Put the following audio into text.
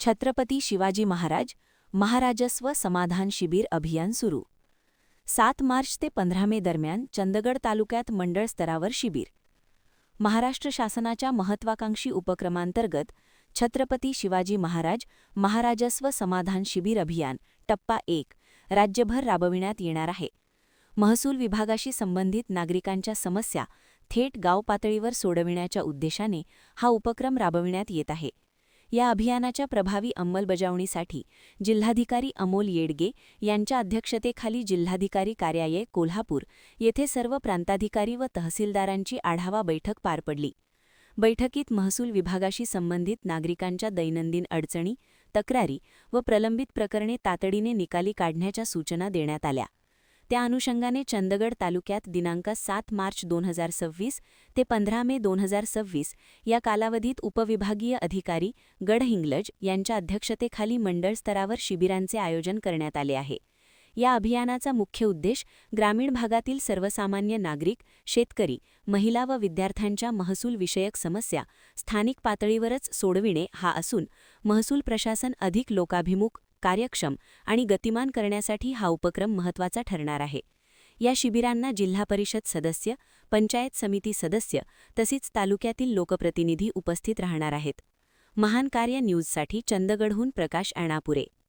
छत्रपती शिवाजी महाराज महाराजस्व समाधान शिबिर अभियान सुरू. 7 मार्च ते 15 मे दरम्यान चंदगड तालुक्यात मंडळ स्तरावर शिबिर. महाराष्ट्र शासनाच्या महत्त्वाकांक्षी उपक्रमांतर्गत छत्रपती शिवाजी महाराज महाराजस्व समाधान शिबिर अभियान टप्पा 1 राज्यभर राबविण्यात येणार आहे. महसूल विभागाशी संबंधित नागरिकांच्या समस्या थेट गाव पातळीवर सोडविण्याच्या उद्देशाने हा उपक्रम राबविण्यात येत आहे. या अभियानाच्या प्रभावी अंमलबजावणीसाठी जिल्हाधिकारी अमोल येडगे यांच्या अध्यक्षतेखाली जिल्हाधिकारी कार्यालय कोल्हापूर येथे सर्व प्रांताधिकारी व तहसीलदारांची आढावा बैठक पार पडली. बैठकीत महसूल विभागाशी संबंधित नागरिकांच्या दैनंदिन अडचणी, तक्रारी व प्रलंबित प्रकरणे तातडीने निकाली काढण्याच्या सूचना देण्यात आल्या. त्या अनुषंगाने चंदगड तालुक्यात दिनांक 7 मार्च 2026 ते 15 मे 2026 या कालावधीत उपविभागीय अधिकारी गडहिंग्लज यांच्या अध्यक्षतेखाली मंडळ स्तरावर शिबिरांचे आयोजन करण्यात आले आहे. या अभियानाचा मुख्य उद्देश ग्रामीण भागातील सर्वसामान्य नागरिक, शेतकरी, महिला व विद्यार्थ्यांच्या महसूल विषयक समस्या स्थानिक पातळीवरच सोडविणे हा असून महसूल प्रशासन अधिक लोकाभिमुख, कार्यक्षम आणि गतिमान करण्यासाठी हा उपक्रम महत्त्वाचा ठरणार आहे. या शिबिरांना जिल्हा परिषद सदस्य, पंचायत समिती सदस्य तसेच तालुक्यातील लोकप्रतिनिधी उपस्थित राहणार आहेत. महान कार्य न्यूजसाठी चंदगडहून प्रकाश अणापुरे.